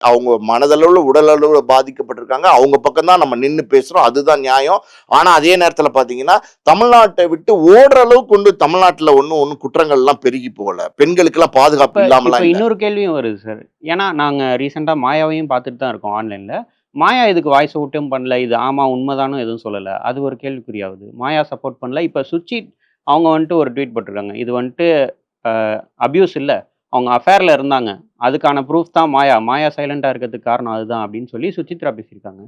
அவங்க மனதளவுல உடலளவுல பாதிக்கப்பட்டிருக்காங்க. அவங்க பக்கம் தான் நம்ம நின்னு பேசுறோம். அதுதான் நியாயம். ஆனா அதே நேரத்துல பாத்தீங்கன்னா, தமிழ்நாட்டை விட்டு ஓடுற அளவுக்கு கொண்டு தமிழ்நாட்டுல ஒண்ணும் குற்றங்கள்லாம் பெருகி போகல. பெண்களுக்கெல்லாம் இப்ப பாதுகாப்பு இப்ப இல்லாமலாம் இல்ல. இன்னொரு கேள்வியும் வருது சார். ஏன்னா, நாங்க ரீசென்ட்டா மாயாவையும் பார்த்துட்டு தான் இருக்கோம் ஆன்லைன்ல. மாயா இதுக்கு வாய்ஸ் அவுட்டும் பண்ணல. இது ஆமா உண்மதான்னு எதுவும் சொல்லல. அது ஒரு கேள்விக்குறியாவுது. மாயா சப்போர்ட் பண்ணல. இப்ப சுச்சி அவங்க வந்துட்டு ஒரு ட்வீட் போட்டிருக்காங்க. இது வந்துட்டு அ அபியூஸ் இல்ல. அவங்க அஃபேர்ல இருந்தாங்க. அதுக்கான ப்ரூஃப் தான் மாயா. மாயா சைலன்ட்டா இருக்கிறதுக்கு காரணம் அதுதான் அப்படின்னு சொல்லி சுசித்ரா பேசியிருக்காங்க.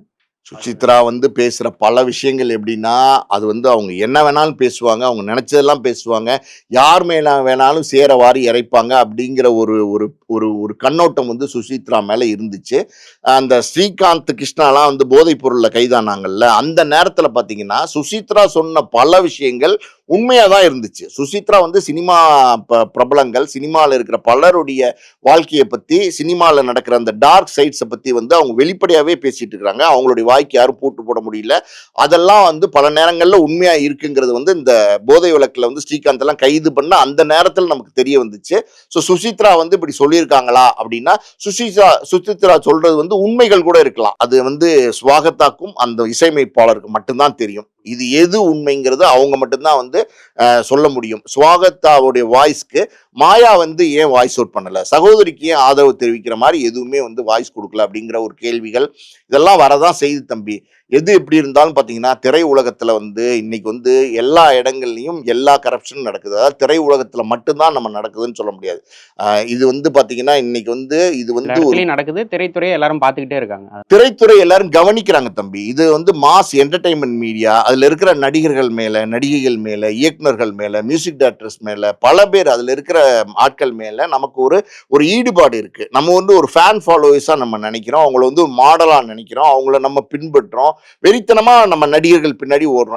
சுசித்ரா வந்து பேசுற பல விஷயங்கள் எப்படின்னா, அது வந்து அவங்க என்ன வேணாலும் பேசுவாங்க. அவங்க நெனச்சதெல்லாம் பேசுவாங்க. யார் மேல வேணாலும் சேர வாரி இறைப்பாங்க அப்படிங்கிற ஒரு ஒரு ஒரு ஒரு கண்ணோட்டம் வந்து சுசித்ரா மேல இருந்துச்சு. அந்த ஸ்ரீகாந்த், கிருஷ்ணாலாம் வந்து போதைப் பொருள்ல கைதானாங்கல்ல, அந்த நேரத்துல பாத்தீங்கன்னா, சுசித்ரா சொன்ன பல விஷயங்கள் உண்மையா தான் இருந்துச்சு. சுசித்ரா வந்து சினிமா பிரபலங்கள், சினிமால இருக்கிற பலருடைய வாழ்க்கைய பத்தி, சினிமால நடக்கிற அந்த டார்க் சைட்ஸ பத்தி வந்து அவங்க வெளிப்படையாவே பேசிட்டு இருக்காங்க. அவங்களுடைய வாய்க்கு யாரும் பூட்டு போட முடியல. அதெல்லாம் வந்து பல நேரங்கள்ல உண்மையா இருக்குங்கிறது வந்து இந்த போதை வழக்குல வந்து ஸ்ரீகாந்த் எல்லாம் கைது பண்ண அந்த நேரத்துல நமக்கு தெரிய வந்துச்சு. சுசித்ரா வந்து இப்படி சொல்லியிருக்காங்களா அப்படின்னா, சுசித்ரா சொல்றது வந்து உண்மைகள் கூட இருக்கலாம். அது வந்து ஸ்வாகத்தாக்கும் அந்த இசையமைப்பாளருக்கு மட்டும்தான் தெரியும். இது எது உண்மைங்கிறது அவங்க மட்டும்தான் வந்து சொல்ல முடியும். ஸ்வாகத்தாவுடைய வாய்ஸ்க்கு மாயா வந்து ஏன் வாய்ஸ் அவுட் பண்ணல, சகோதரிக்கு ஏன் ஆதரவு தெரிவிக்கிற மாதிரி எதுவுமே வந்து வாய்ஸ் கொடுக்கல அப்படிங்கிற ஒரு கேள்விகள் இதெல்லாம் வரதான் செய்து தம்பி. எது எப்படி இருந்தாலும் பாத்தீங்கன்னா, திரை உலகத்துல வந்து இன்னைக்கு வந்து எல்லா இடங்கள்லயும் எல்லா கரப்ஷனும் நடக்குது. அதாவது திரை உலகத்துல மட்டும்தான் நம்ம நடக்குதுன்னு சொல்ல முடியாது. இது வந்து பாத்தீங்கன்னா இன்னைக்கு வந்து இது எல்லா வந்து ஒரு இடத்துலயும் நடக்குது. திரைத்துறைய எல்லாரும் பார்த்துக்கிட்டே இருக்காங்க. திரைத்துறை எல்லாரும் கவனிக்கிறாங்க தம்பி. இது வந்து மாஸ் என்டர்டெயின்மெண்ட் மீடியா. அதுல இருக்கிற நடிகர்கள் மேல, நடிகைகள் மேல, இயக்குனர்கள் மேல, மியூசிக் டைரக்டர்ஸ் மேல, பல பேர் அதுல இருக்கிற ஆட்கள் மேல நமக்கு ஒரு ஒரு ஈடுபாடு இருக்கு. நம்ம வந்து ஒரு ஃபேன் ஃபாலோவர்ஸா நம்ம நினைக்கிறோம். அவங்கள வந்து ஒரு மாடலா நினைக்கிறோம். அவங்கள நம்ம பின்பற்றோம். வெறித்தனமா நம்ம நடிகர்கள் பின்னாடி ஓடுறோம்.